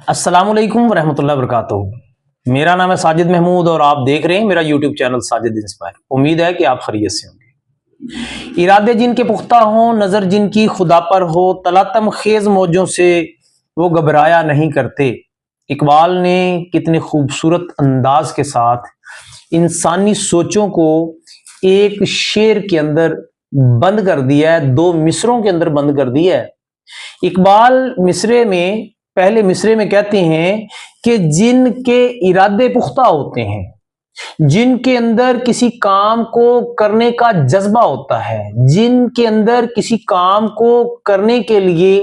अस्सलाम वालेकुम रहमतुल्लाहि वबरकातुहू। मेरा नाम है साजिद महमूद और आप देख रहे हैं मेरा यूट्यूब चैनल साजिद इंस्पायर। उम्मीद है कि आप खैरियत से होंगे। इरादे जिनके पुख्ता हों, नज़र जिनकी खुदा पर हो, तलातम खेज मौजों से वो घबराया नहीं करते। इकबाल ने कितने खूबसूरत अंदाज के साथ इंसानी सोचों को एक शेर के अंदर बंद कर दिया है, दो मिसरों के अंदर बंद कर दिया है। इकबाल पहले मिसरे में कहते हैं कि जिनके इरादे पुख्ता होते हैं, जिनके अंदर किसी काम को करने का जज्बा होता है, जिनके अंदर किसी काम को करने के लिए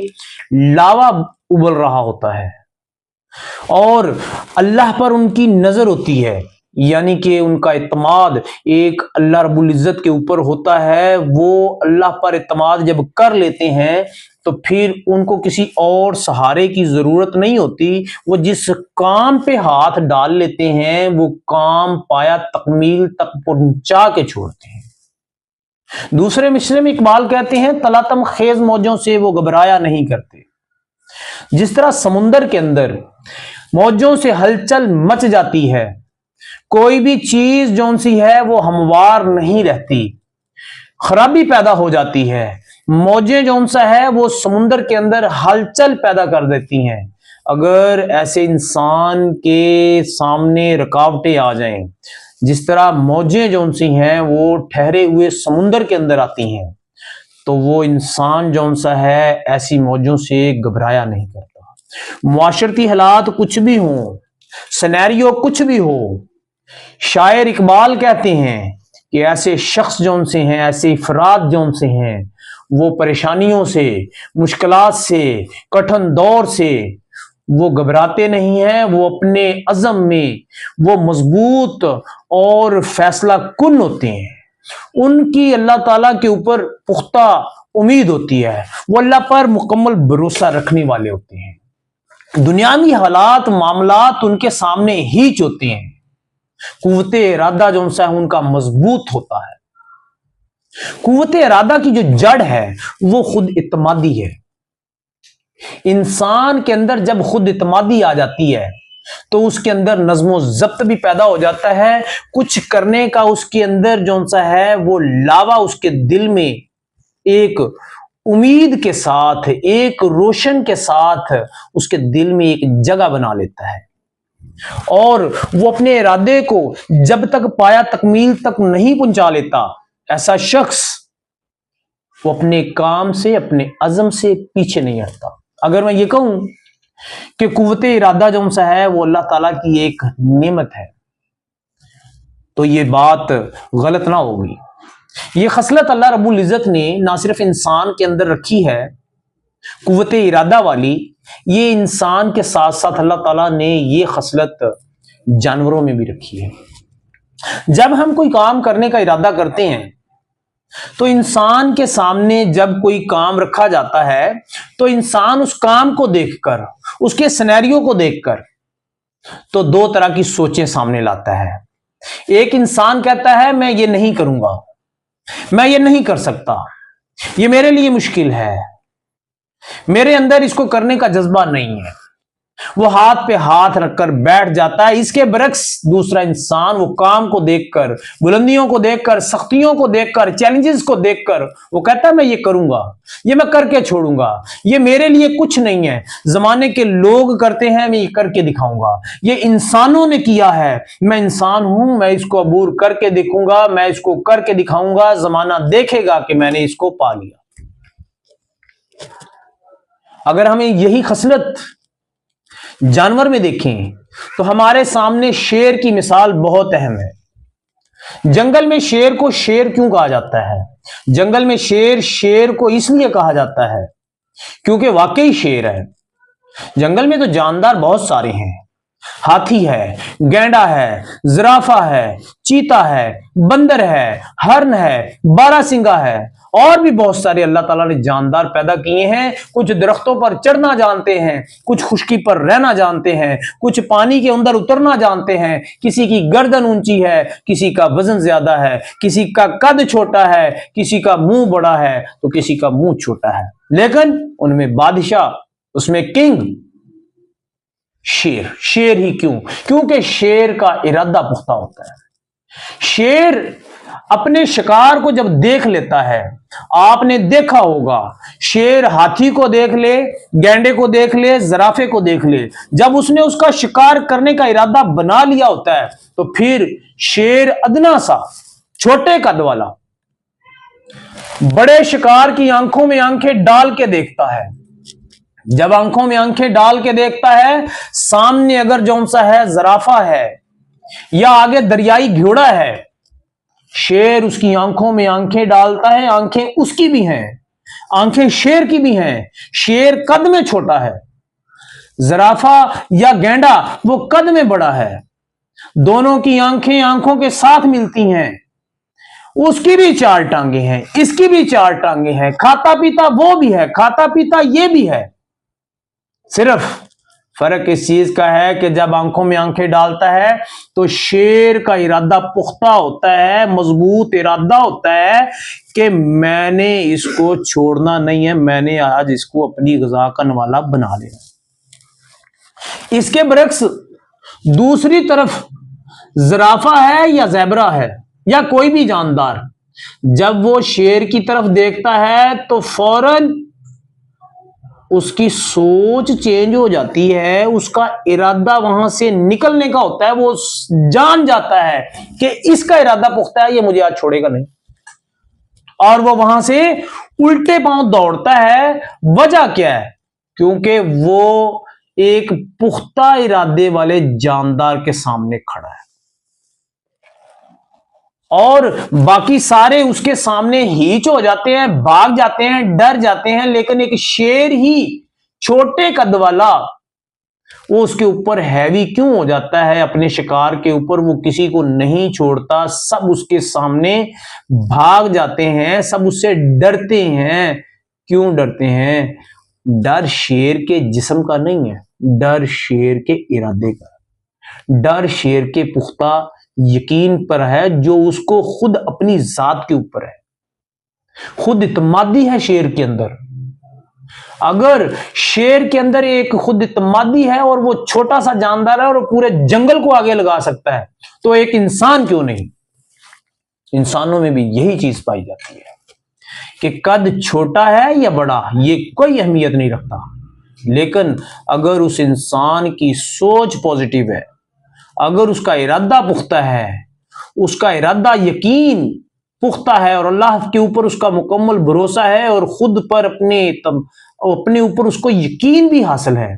लावा उबल रहा होता है और अल्लाह पर उनकी नजर होती है, यानी कि उनका इत्माद एक अल्लाह रब्बुल इज्जत के ऊपर होता है। वो अल्लाह पर इत्माद जब कर लेते हैं तो फिर उनको किसी और सहारे की जरूरत नहीं होती। वो जिस काम पे हाथ डाल लेते हैं वो काम पाया तकमील तक पहुंचा के छोड़ते हैं। दूसरे मिसरे में इकबाल कहते हैं, तलातम खेज मौजों से वो घबराया नहीं करते। जिस तरह समुंदर के अंदर मौजों से हलचल मच जाती है, कोई भी चीज जौन सी है वो हमवार नहीं रहती, खराबी पैदा हो जाती है। मौजें जौन सा है वो समुंदर के अंदर हलचल पैदा कर देती हैं। अगर ऐसे इंसान के सामने रुकावटें आ जाएं, जिस तरह मौजें जौन सी हैं वो ठहरे हुए समुंदर के अंदर आती हैं, तो वो इंसान जौन सा है ऐसी मौजों से घबराया नहीं करता। मुआशरती हालात कुछ भी हो, सिनेरियो कुछ भी हो, शायर इकबाल कहते हैं कि ऐसे शख्स जौन से हैं, ऐसे इफराद जौन से हैं, वो परेशानियों से, मुश्किलात से, कठिन दौर से वो घबराते नहीं हैं। वो अपने अज़म में वो मजबूत और फैसला कुन होते हैं। उनकी अल्लाह ताला के ऊपर पुख्ता उम्मीद होती है। वो अल्लाह पर मुकम्मल भरोसा रखने वाले होते हैं। दुनियावी हालात मामलात उनके सामने हीच होते हैं। कुव्वते इरादा जो सा है उनका मजबूत होता है। कुव्वते इरादा की जो जड़ है वो खुद इत्मादी है। इंसान के अंदर जब खुद इत्मादी आ जाती है तो उसके अंदर नज़्मो ज़ब्त भी पैदा हो जाता है। कुछ करने का उसके अंदर जो सा है वो लावा उसके दिल में एक उम्मीद के साथ, एक रोशन के साथ उसके दिल में एक जगह बना लेता है और वो अपने इरादे को जब तक पाया तकमील तक नहीं पहुंचा लेता, ऐसा शख्स वो अपने काम से, अपने अज़म से पीछे नहीं हटता। अगर मैं ये कहूं कि कुव्वते इरादा जो सा है वो अल्लाह ताला की एक नेमत है, तो ये बात गलत ना होगी। ये खसलत अल्लाह रब्बुल इज्जत ने ना सिर्फ इंसान के अंदर रखी है कुव्वते इरादा वाली, ये इंसान के साथ साथ अल्लाह ताला ने ये खसलत जानवरों में भी रखी है। जब हम कोई काम करने का इरादा करते हैं तो इंसान के सामने जब कोई काम रखा जाता है तो इंसान उस काम को देखकर, उसके सिनेरियो को देखकर तो दो तरह की सोचें सामने लाता है। एक इंसान कहता है मैं ये नहीं करूंगा, मैं ये नहीं कर सकता, ये मेरे लिए मुश्किल है, मेरे अंदर इसको करने का जज्बा नहीं है। वो हाथ पे हाथ रखकर बैठ जाता है। इसके बरक्स दूसरा इंसान वो काम को देखकर, बुलंदियों को देखकर, सख्तियों को देखकर, चैलेंजेस को देखकर वो कहता है मैं ये करूंगा, ये मैं करके छोड़ूंगा, ये मेरे लिए कुछ नहीं है, जमाने के लोग करते हैं मैं ये करके दिखाऊंगा, ये इंसानों ने किया है, मैं इंसान हूं, मैं इसको अबूर करके देखूंगा, मैं इसको करके दिखाऊंगा, जमाना देखेगा कि मैंने इसको पा लिया। अगर हमें यही खसलत जानवर में देखें तो हमारे सामने शेर की मिसाल बहुत अहम है। जंगल में शेर को शेर क्यों कहा जाता है? जंगल में शेर को इसलिए कहा जाता है क्योंकि वाकई शेर है। जंगल में तो जानदार बहुत सारे हैं, हाथी है, गैंडा है, जिराफा है, चीता है, बंदर है, हरन है, बारहसिंगा है और भी बहुत सारे अल्लाह ताला ने जानदार पैदा किए हैं। कुछ दरख्तों पर चढ़ना जानते हैं, कुछ खुश्की पर रहना जानते हैं, कुछ पानी के अंदर उतरना जानते हैं। किसी की गर्दन ऊंची है, किसी का वजन ज्यादा है, किसी का कद छोटा है, किसी का मुंह बड़ा है तो किसी का मुंह छोटा है, लेकिन उनमें बादशाह, उसमें किंग शेर। शेर ही क्यों? क्योंकि शेर का इरादा पुख्ता होता है। शेर अपने शिकार को जब देख लेता है, आपने देखा होगा, शेर हाथी को देख ले, गैंडे को देख ले, जराफे को देख ले, जब उसने उसका शिकार करने का इरादा बना लिया होता है तो फिर शेर अदना सा छोटे कद वाला बड़े शिकार की आंखों में आंखें डाल के देखता है। जब आंखों में आंखें डाल के देखता है, सामने अगर जौन सा है जराफा है या आगे दरियाई घोड़ा है, शेर उसकी आंखों में आंखें डालता है। आंखें उसकी भी हैं, आंखें शेर की भी हैं। शेर कद में छोटा है, जराफा या गेंडा वो कद में बड़ा है। दोनों की आंखें आंखों के साथ मिलती हैं। उसकी भी 4 टांगे हैं, इसकी भी 4 टांगे हैं। खाता पीता वो भी है, खाता पीता ये भी है। सिर्फ फर्क इस चीज का है कि जब आंखों में आंखें डालता है तो शेर का इरादा पुख्ता होता है, मजबूत इरादा होता है कि मैंने इसको छोड़ना नहीं है, मैंने आज इसको अपनी ग़िज़ा का नवाला बना लेना। इसके बरक्स दूसरी तरफ ज़राफ़ा है या ज़ेबरा है या कोई भी जानदार, जब वो शेर की तरफ देखता है तो फौरन उसकी सोच चेंज हो जाती है, उसका इरादा वहां से निकलने का होता है। वो जान जाता है कि इसका इरादा पुख्ता है, ये मुझे आज छोड़ेगा नहीं, और वो वहां से उल्टे पांव दौड़ता है। वजह क्या है? क्योंकि वो एक पुख्ता इरादे वाले जानदार के सामने खड़ा है और बाकी सारे उसके सामने हीच हो जाते हैं, भाग जाते हैं, डर जाते हैं। लेकिन एक शेर ही छोटे कद वाला, वो उसके ऊपर हैवी क्यों हो जाता है? अपने शिकार के ऊपर वो किसी को नहीं छोड़ता, सब उसके सामने भाग जाते हैं, सब उससे डरते हैं। क्यों डरते हैं? डर शेर के जिस्म का नहीं है, डर शेर के इरादे का, डर शेर के पुख्ता यकीन पर है, जो उसको खुद अपनी जात के ऊपर है। खुद इत्मादी है शेर के अंदर। अगर शेर के अंदर एक खुद इत्मादी है और वो छोटा सा जानदार है और पूरे जंगल को आगे लगा सकता है, तो एक इंसान क्यों नहीं? इंसानों में भी यही चीज पाई जाती है कि कद छोटा है या बड़ा ये कोई अहमियत नहीं रखता, लेकिन अगर उस इंसान की सोच पॉजिटिव है, अगर उसका इरादा पुख्ता है, उसका इरादा यकीन पुख्ता है और अल्लाह के ऊपर उसका मुकम्मल भरोसा है और खुद पर अपने ऊपर उसको यकीन भी हासिल है,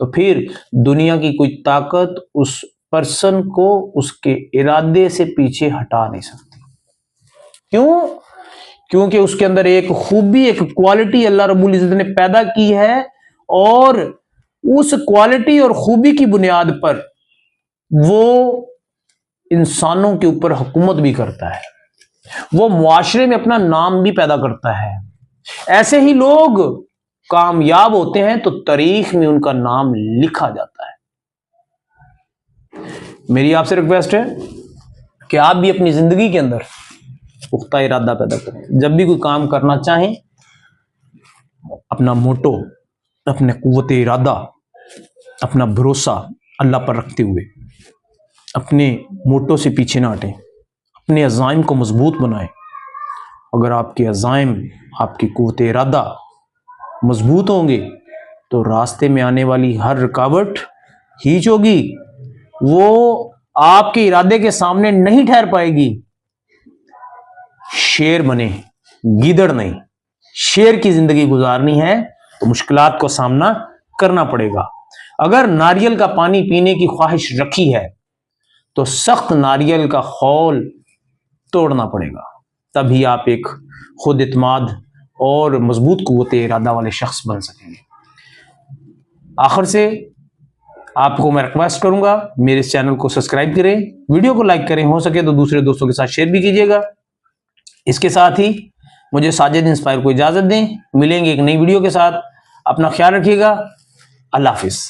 तो फिर दुनिया की कोई ताकत उस पर्सन को उसके इरादे से पीछे हटा नहीं सकती। क्यों? क्योंकि उसके अंदर एक खूबी, एक क्वालिटी अल्लाह रब्बुल इज्जत ने पैदा की है और उस क्वालिटी और खूबी की बुनियाद पर वो इंसानों के ऊपर हुकूमत भी करता है, वो मुआशरे में अपना नाम भी पैदा करता है। ऐसे ही लोग कामयाब होते हैं तो तारीख में उनका नाम लिखा जाता है। मेरी आपसे रिक्वेस्ट है कि आप भी अपनी जिंदगी के अंदर पुख्ता इरादा पैदा करें। जब भी कोई काम करना चाहें, अपना मोटो, अपने कुव्वत इरादा, अपना भरोसा अल्लाह पर रखते हुए अपने मोटो से पीछे ना हटें, अपने अज़ाइम को मजबूत बनाएं। अगर आपके अज़ाइम, आपकी कुव्वत इरादा मजबूत होंगे तो रास्ते में आने वाली हर रुकावट हीच होगी, वो आपके इरादे के सामने नहीं ठहर पाएगी। शेर बने, गीदड़ नहीं। शेर की जिंदगी गुजारनी है तो मुश्किलात को सामना करना पड़ेगा। अगर नारियल का पानी पीने की ख्वाहिश रखी है तो सख्त नारियल का खौल तोड़ना पड़ेगा, तभी आप एक खुद इत्माद और मजबूत कुव्वत इरादा वाले शख्स बन सकेंगे। आखिर से आपको मैं रिक्वेस्ट करूंगा, मेरे इस चैनल को सब्सक्राइब करें, वीडियो को लाइक करें, हो सके तो दूसरे दोस्तों के साथ शेयर भी कीजिएगा। इसके साथ ही मुझे साजिद इंस्पायर को इजाजत दें। मिलेंगे एक नई वीडियो के साथ। अपना ख्याल रखिएगा। अल्लाह हाफिज।